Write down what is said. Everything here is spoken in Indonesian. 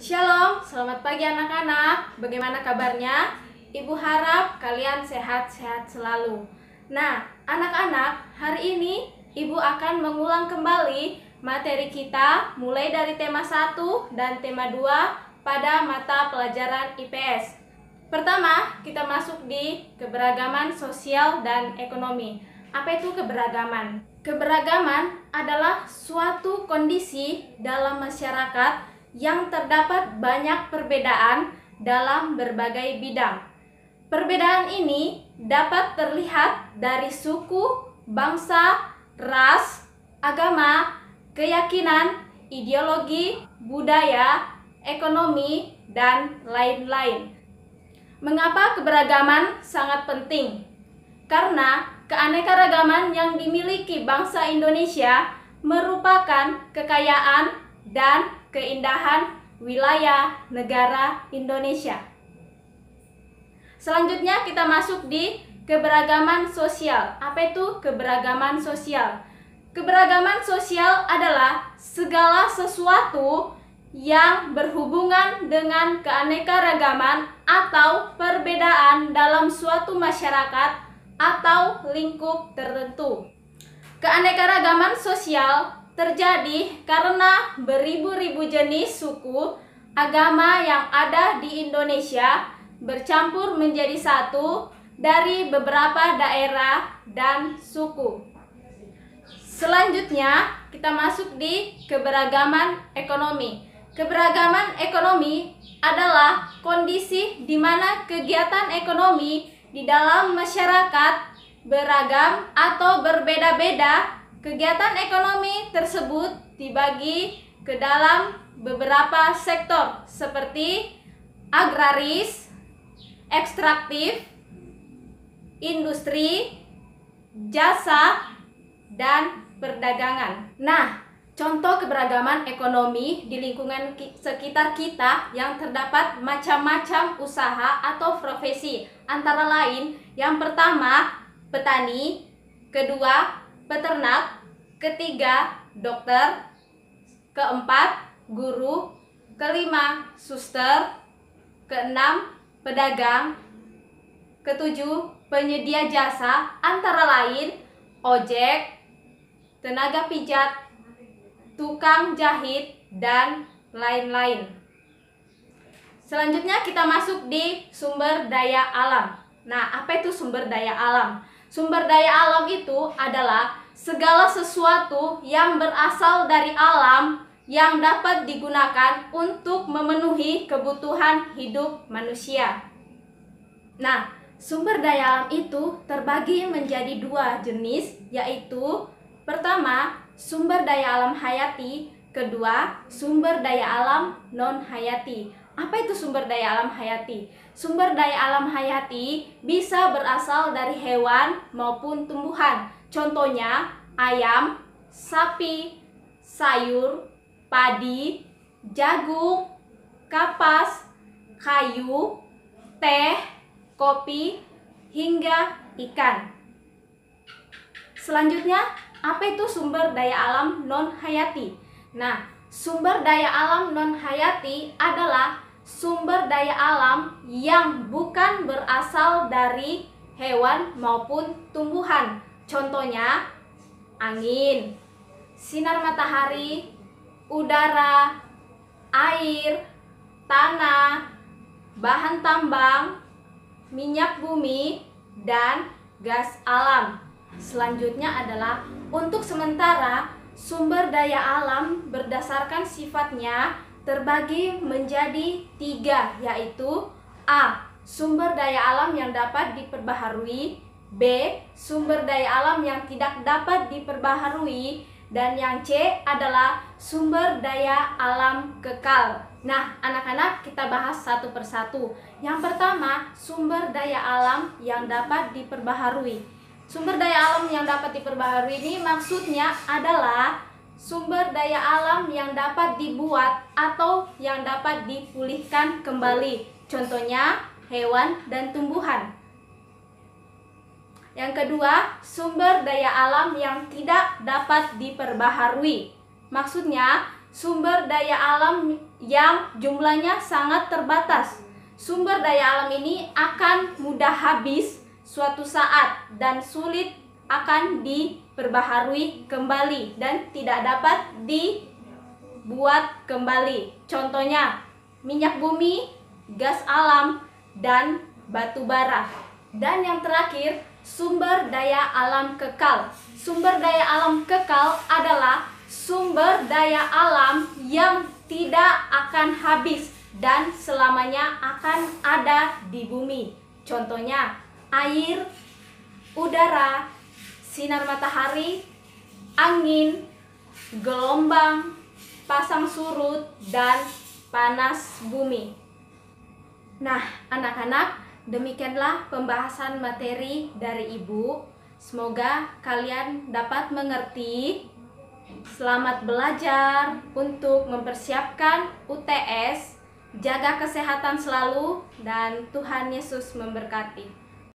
Shalom, selamat pagi anak-anak. Bagaimana kabarnya? Ibu harap kalian sehat-sehat selalu. Nah, anak-anak, hari ini Ibu akan mengulang kembali materi kita mulai dari tema 1 dan tema 2 pada mata pelajaran IPS. Pertama, kita masuk di keberagaman sosial dan ekonomi. Apa itu keberagaman? Keberagaman adalah suatu kondisi dalam masyarakat yang terdapat banyak perbedaan dalam berbagai bidang. Perbedaan ini dapat terlihat dari suku, bangsa, ras, agama, keyakinan, ideologi, budaya, ekonomi, dan lain-lain. Mengapa keberagaman sangat penting? Karena keanekaragaman yang dimiliki bangsa Indonesia merupakan kekayaan dan keindahan wilayah negara Indonesia. Selanjutnya kita masuk di keberagaman sosial. Apa itu keberagaman sosial? Keberagaman sosial adalah segala sesuatu yang berhubungan dengan keanekaragaman atau perbedaan dalam suatu masyarakat atau lingkup tertentu. Keanekaragaman sosial terjadi karena beribu-ribu jenis suku, agama yang ada di Indonesia bercampur menjadi satu dari beberapa daerah dan suku. Selanjutnya, kita masuk di keberagaman ekonomi. Keberagaman ekonomi adalah kondisi di mana kegiatan ekonomi di dalam masyarakat beragam atau berbeda-beda. Kegiatan ekonomi tersebut dibagi ke dalam beberapa sektor seperti agraris, ekstraktif, industri, jasa, dan perdagangan. Nah, contoh keberagaman ekonomi di lingkungan sekitar kita yang terdapat macam-macam usaha atau profesi. Antara lain, yang pertama, petani, kedua, peternak, ketiga, dokter, keempat, guru, kelima, suster, keenam, pedagang, ketujuh, penyedia jasa, antara lain ojek, tenaga pijat, tukang jahit, dan lain-lain. Selanjutnya kita masuk di sumber daya alam. Nah, apa itu sumber daya alam? Sumber daya alam itu adalah segala sesuatu yang berasal dari alam yang dapat digunakan untuk memenuhi kebutuhan hidup manusia. Nah, sumber daya alam itu terbagi menjadi dua jenis, yaitu pertama, sumber daya alam hayati, kedua, sumber daya alam non-hayati. Apa itu sumber daya alam hayati? Sumber daya alam hayati bisa berasal dari hewan maupun tumbuhan. Contohnya, ayam, sapi, sayur, padi, jagung, kapas, kayu, teh, kopi, hingga ikan. Selanjutnya, apa itu sumber daya alam non-hayati? Nah, sumber daya alam non-hayati adalah sumber daya alam yang bukan berasal dari hewan maupun tumbuhan. Contohnya, angin, sinar matahari, udara, air, tanah, bahan tambang, minyak bumi, dan gas alam. Selanjutnya adalah untuk sementara sumber daya alam berdasarkan sifatnya terbagi menjadi tiga, yaitu A. Sumber daya alam yang dapat diperbaharui, B. Sumber daya alam yang tidak dapat diperbaharui, dan yang C adalah sumber daya alam kekal. Nah, anak-anak, kita bahas satu persatu. Yang pertama, sumber daya alam yang dapat diperbaharui. Sumber daya alam yang dapat diperbaharui ini maksudnya adalah sumber daya alam yang dapat dibuat atau yang dapat dipulihkan kembali. Contohnya, hewan dan tumbuhan. Yang kedua, sumber daya alam yang tidak dapat diperbaharui. Maksudnya, sumber daya alam yang jumlahnya sangat terbatas. Sumber daya alam ini akan mudah habis suatu saat dan sulit akan diperbaharui kembali dan tidak dapat dibuat kembali. Contohnya minyak bumi, gas alam, dan batu bara. Dan yang terakhir, sumber daya alam kekal. Sumber daya alam kekal adalah sumber daya alam yang tidak akan habis dan selamanya akan ada di bumi. Contohnya air, udara, sinar matahari, angin, gelombang, pasang surut, dan panas bumi. Nah, anak-anak, demikianlah pembahasan materi dari Ibu. Semoga kalian dapat mengerti. Selamat belajar untuk mempersiapkan UTS. Jaga kesehatan selalu dan Tuhan Yesus memberkati.